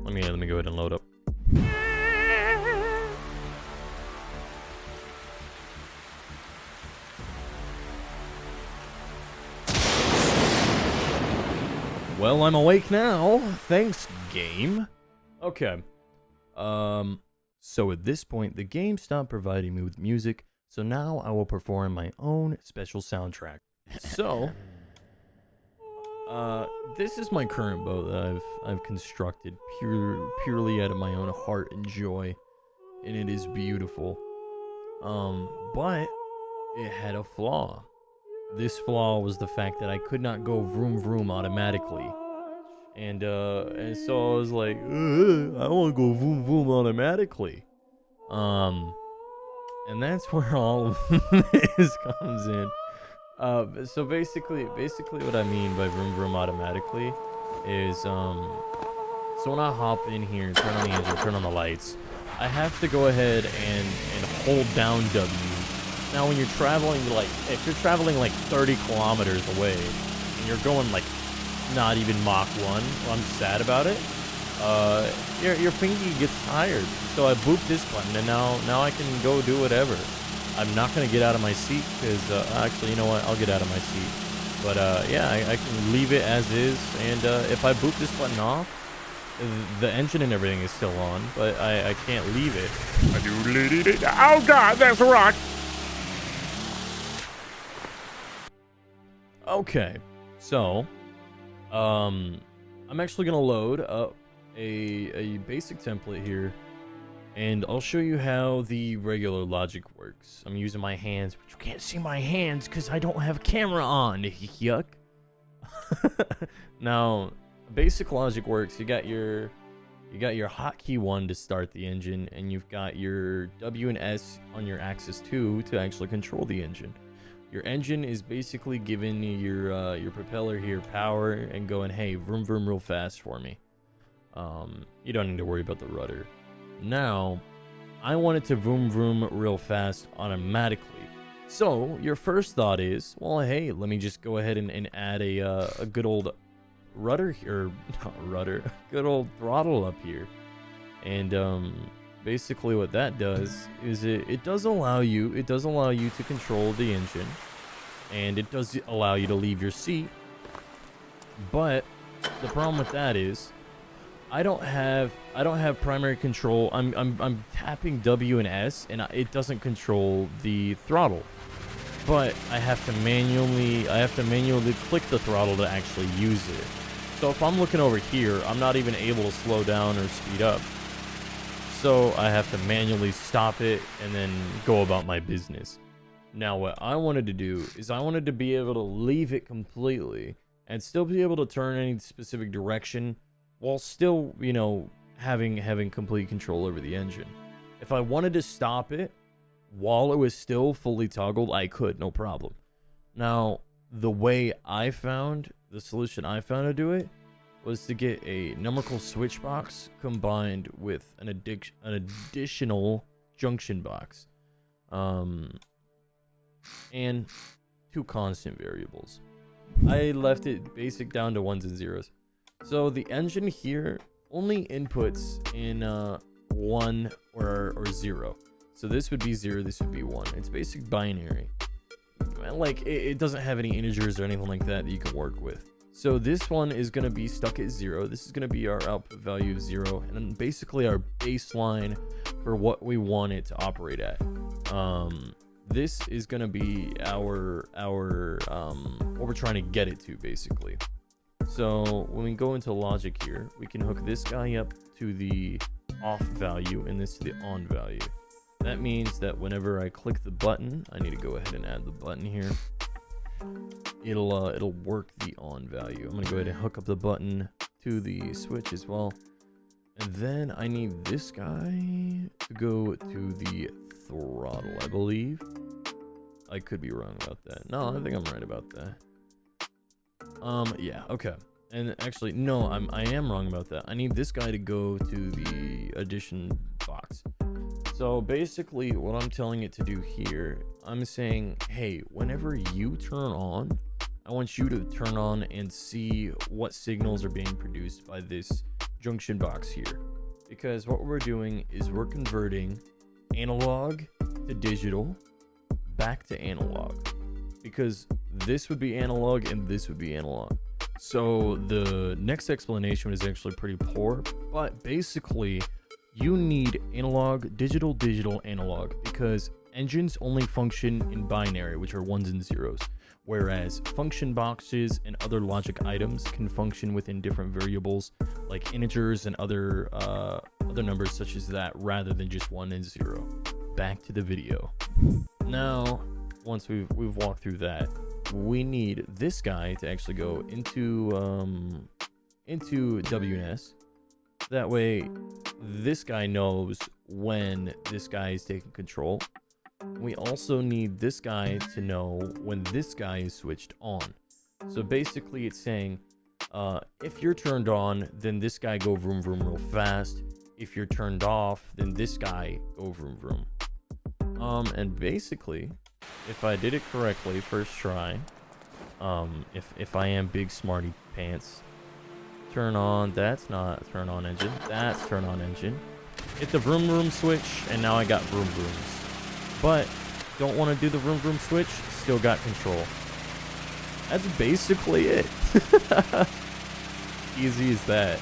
Let me go ahead and load up. Well, I'm awake now. Thanks, game. Okay. So at this point, the game stopped providing me with music, so now I will perform my own special soundtrack. So, this is my current boat that I've constructed purely out of my own heart and joy, and it is beautiful. But it had a flaw. This flaw was the fact that I could not go vroom vroom automatically. And so I was like, I want to go vroom vroom automatically. And that's where all of this comes in. So basically what I mean by vroom vroom automatically is, so when I hop in here, turn on the engine, turn on the lights, I have to go ahead and hold down W. Now when you're traveling, if you're traveling 30 kilometers away, and you're going not even Mach 1, well, I'm sad about it, your fingy gets tired. So I booped this button, and now I can go do whatever. I'm not going to get out of my seat, because, actually, you know what, I'll get out of my seat. But, yeah, I can leave it as is, and if I boop this button off, the engine and everything is still on, but I can't leave it. Oh god, that's a rock! Okay, so, I'm actually gonna load up a basic template here, and I'll show you how the regular logic works. I'm using my hands, but you can't see my hands because I don't have camera on. Yuck. Now, basic logic works. You got your hotkey 1 to start the engine, and you've got your W and S on your axis 2 to actually control the engine. Your engine is basically giving your propeller here power and going, hey, vroom vroom real fast for me. You don't need to worry about the rudder. Now, I want it to vroom vroom real fast automatically. So your first thought is, well, hey, let me just go ahead and add a good old rudder here, good old throttle up here. And basically what that does is it does allow you to control the engine, and it does allow you to leave your seat. But the problem with that is I don't have primary control. I'm tapping W and S, and it doesn't control the throttle. But I have to manually click the throttle to actually use it. So if I'm looking over here, I'm not even able to slow down or speed up. So I have to manually stop it and then go about my business. Now what I wanted to do is I wanted to be able to leave it completely and still be able to turn any specific direction while still, you know, having complete control over the engine. If I wanted to stop it while it was still fully toggled, I could, no problem. Now, the solution I found to do it was to get a numerical switch box combined with an additional junction box, and 2 constant variables. I left it basic down to 1s and 0s. So the engine here only inputs in 1 or 0. So this would be 0, this would be 1. It's basic binary. It doesn't have any integers or anything like that you can work with. So this one is going to be stuck at 0. This is going to be our output value of 0, and then basically our baseline for what we want it to operate at. This is going to be our what we're trying to get it to, basically. So when we go into logic here, we can hook this guy up to the off value and this to the on value. That means that whenever I click the button, I need to go ahead and add the button here. It'll work the on value. I'm gonna go ahead and hook up the button to the switch as well. And then I need this guy to go to the throttle, I believe. I could be wrong about that. No, I think I'm right about that. Yeah, okay. And actually, no, I am wrong about that. I need this guy to go to the addition box. So basically what I'm telling it to do here, I'm saying, hey, whenever you turn on, I want you to turn on and see what signals are being produced by this junction box here, because what we're doing is we're converting analog to digital back to analog, because this would be analog and this would be analog. So the next explanation is actually pretty poor, but basically you need analog, digital, digital, analog, because engines only function in binary, which are ones and zeros, whereas function boxes and other logic items can function within different variables like integers and other numbers such as that, rather than just 1 and 0. Back to the video. Now, once we've walked through that, we need this guy to actually go into WNS. That way this guy knows when this guy is taking control. We also need this guy to know when this guy is switched on. So basically it's saying, if you're turned on, then this guy go vroom vroom real fast. If you're turned off, then this guy go vroom vroom. And basically, if I did it correctly, first try, if I am big smarty pants, turn on, that's not turn on engine, that's turn on engine. Hit the vroom vroom switch, and now I got vroom vrooms. But don't want to do the vroom vroom switch, still got control. That's basically it. Easy as that.